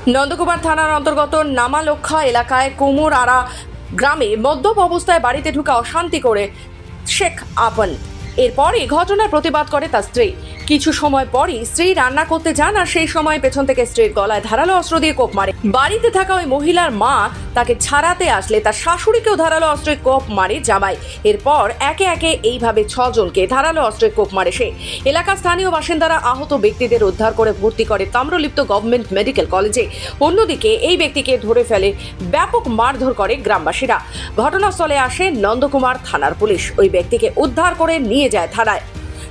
নন্দকুমার থানার অন্তর্গত নামালক্ষা এলাকায় কুমোরআড়া গ্রামে মদ্যপ অবস্থায় বাড়িতে ঢুকে অশান্তি করে শেখ আপন। এরপরই ঘটনার প্রতিবাদ করে তার স্ত্রী। কিছু সময় পরই স্ত্রী রান্না করতে যান আর সেই সময় পেছন থেকে স্ত্রীর গলায় ধারালো অস্ত্র দিয়ে কোপ মারে। বাড়িতে থাকা ওই মহিলার মা তাকে ছাড়াতে আসলে তার শাশুড়িকেও ধারালো অস্ত্রে কোপ মারে জামাই। এরপর একে একে এইভাবে 6 জনকে ধারালো অস্ত্রে কোপ মারে সে। এলাকার স্থানীয় বাসিন্দারা আহত ব্যক্তিদের উদ্ধার করে ভর্তি করে তাম্রলিপ্ত গভর্নমেন্ট মেডিকেল কলেজে। অন্যদিকে এই ব্যক্তিকে ধরে ফেলে ব্যাপক মারধর করে গ্রামবাসীরা। ঘটনাস্থলে আসে নন্দকুমার থানার পুলিশ। ওই ব্যক্তিকে উদ্ধার করে নিয়ে যায় থানায়।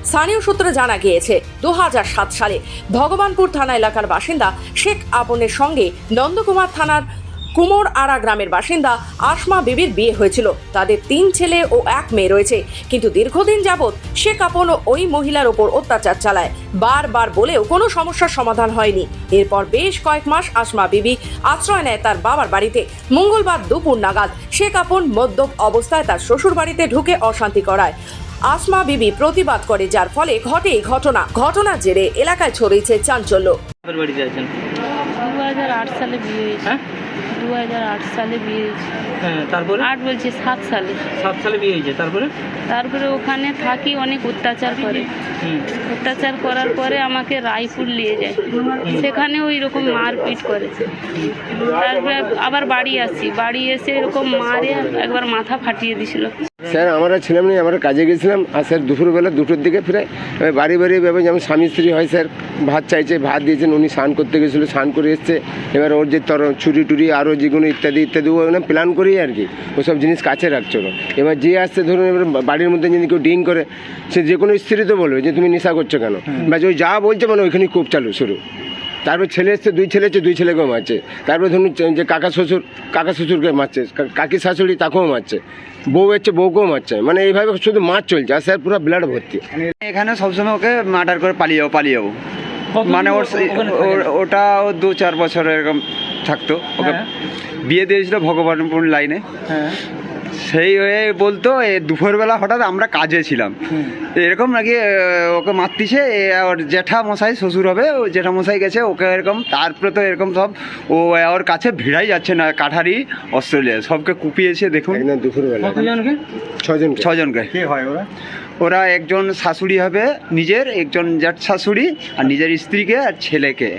স্থানীয় সূত্রে জানা গিয়েছে 2007 সালে ভগবানপুর থানা এলাকার বাসিন্দা শেখ আপনের সঙ্গে নন্দকুমার থানার কুমোরআড়া গ্রামের বাসিন্দা আসমা বিবির বিয়ে হয়েছিল। তাদের 3 ছেলে ও 1 মেয়ে রয়েছে। কিন্তু দীর্ঘদিন যাবৎ শেখ আপন ওই মহিলার ওপর অত্যাচার চালায়। বারবার বলেও কোনো সমস্যার সমাধান হয়নি। এরপর বেশ কয়েক মাস আসমা বিবি আশ্রয় নেয় তার বাবার বাড়িতে। মঙ্গলবার দুপুর নাগাদ শেখ আপন মদ্যপ অবস্থায় তার শ্বশুর বাড়িতে ঢুকে অশান্তি করায়। আসমা বিবি প্রতিবাদ করে, যার ফলে ঘটে এই ঘটনার জেরে এলাকায় ছড়িয়েছে চাঞ্চল্য। 2008 সালে বিয়ে হয়েছে। হ্যাঁ 2008 সালে বিয়ে হয়েছে। হ্যাঁ তারপরে 8 বলছি 7 সালে। 7 সালে বিয়ে হয়েছে। তারপরে ওখানে থাকি, অনেক অত্যাচার করে। অত্যাচার করার পরে আমাকে রায়পুর নিয়ে যায়। সেখানে ওই রকম মারপিট করে। তারপরে আবার বাড়ি আসি, বাড়ি এসে এরকম মারে একবার মাথা ফাটিয়ে দিছিল। স্যার আমরা ছিলাম না, আমরা কাজে গেছিলাম। আর স্যার দুপুরবেলা 2টোর দিকে ফিরে বাড়ি এবার যেমন স্বামী স্ত্রী হয়, স্যার ভাত চাইছে, ভাত দিয়েছেন। উনি স্নান করতে গেছিলো, স্নান করে এসছে। এবার ওর যে ছুরি টুরি আরও যেগুলো ইত্যাদি ও প্ল্যান করেই আর কি ওসব জিনিস কাছে রাখছিল। এবার যে আসছে ধরুন, এবার বাড়ির মধ্যে যদি কেউ ড্রিঙ্ক করে, সে যে কোনো স্ত্রী তো বলবে যে তুমি নেশা করছো কেন, বা ওই যা বলছে মানে ওইখানেই খুব চালু শুরু। তারপর ছেলে এসছে, 2 ছেলে এসছে, 2 ছেলেকেও মারছে। তারপরে ধরুন যে কাকা শ্বশুরকে মারছে, কাকি শাশুড়ি তাকেও মারছে, বউ এসছে বউকেও মারছে। মানে এইভাবে শুধু মার চলছে। আর স্যার পুরো ব্লাড ভর্তি। এখানে সবসময় ওকে মার্ডার করে পালিয়ে যাবো। মানে ওটা 2-4 বছর এরকম থাকতো। ওকে বিয়ে দিয়েছিল ভগবানপুর লাইনে। সেই হয়ে বলতো দুপুরবেলা হঠাৎ আমরা কাজে ছিলাম, এরকম নাকি ওকে মারতিছে। ওর জ্যাঠা মশাই শ্বশুর হবে, ও জ্যাঠা মশাই গেছে ওকে এরকম। তারপরে তো এরকম সব ও ওর কাছে ভিড়াই যাচ্ছে না, কাঠারি অস্ট্রেলিয়া সবকে কুপিয়েছে। দেখুন দুপুরবেলা 6 জনকে। কে হয় ওরা? ওরা একজন শাশুড়ি হবে নিজের, একজন জ্যাঠ শাশুড়ি, আর নিজের স্ত্রীকে আর ছেলেকে।